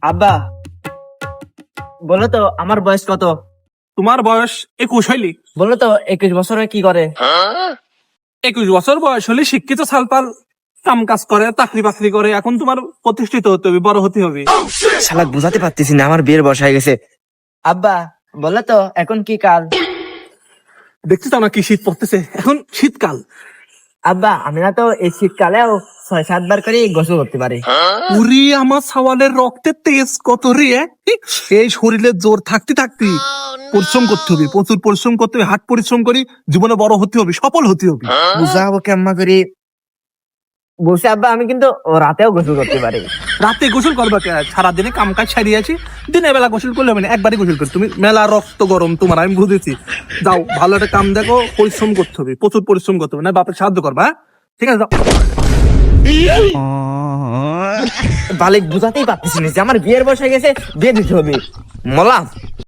আব্বা বলো তো আমার বয়স কত? তোমার বয়স 21 হইলি। বলো তো 21 বছরে কি করে? 21 বছর বয়স হলে শিক্ষিত সালপাল কাম কাজ করে, চাকরি বাকরি করে। এখন তোমার প্রতিষ্ঠিত হতে হবে, বড় হতে হবে। শালাক বুঝাতে পারতেছি না, আমার বিয়ের বয়স হয়ে গেছে। আব্বা বলো তো এখন কি কাল? দেখছিস না কি শীত পড়তেছে, এখন শীতকাল। আব্বা আমি না তো এই শীতকালেও 6-7 বার করে গোসল করতে পারি। উরি আমার সওয়ালের রক্তের তেজ কত রে! এই শরীরে জোর থাকতে থাকতে পরিশ্রম করতে হবে, প্রচুর পরিশ্রম করতে হবে। হাট পরিশ্রম করি, জীবনে বড় হতে হবে, সফল হতে হবে। বুঝাবো কেমন করে? বলছি আব্বা আমি কিন্তু রাতেও গোসল করতে পারি। রাতে গোসল করবা কে? সারাদিনে কাম কাজ সারিয়েছি, দিনের বেলা গোসল করলে হবে না, একবারই গোসল করি। তুমি মেলা রক্ত গরম তোমার, আমি বুঝেছি। যাও, ভালো একটা কাম দেখো, পরিশ্রম করতে হবে, প্রচুর পরিশ্রম করতে হবে, না বাপের সাহায্য করবা, হ্যাঁ? ঠিক আছে, যাও। বালিক বুঝাতেই পারতেছি না যে আমার বিয়ের বয়স হয়ে গেছে, বিয়ে দিতে হবে। মলাম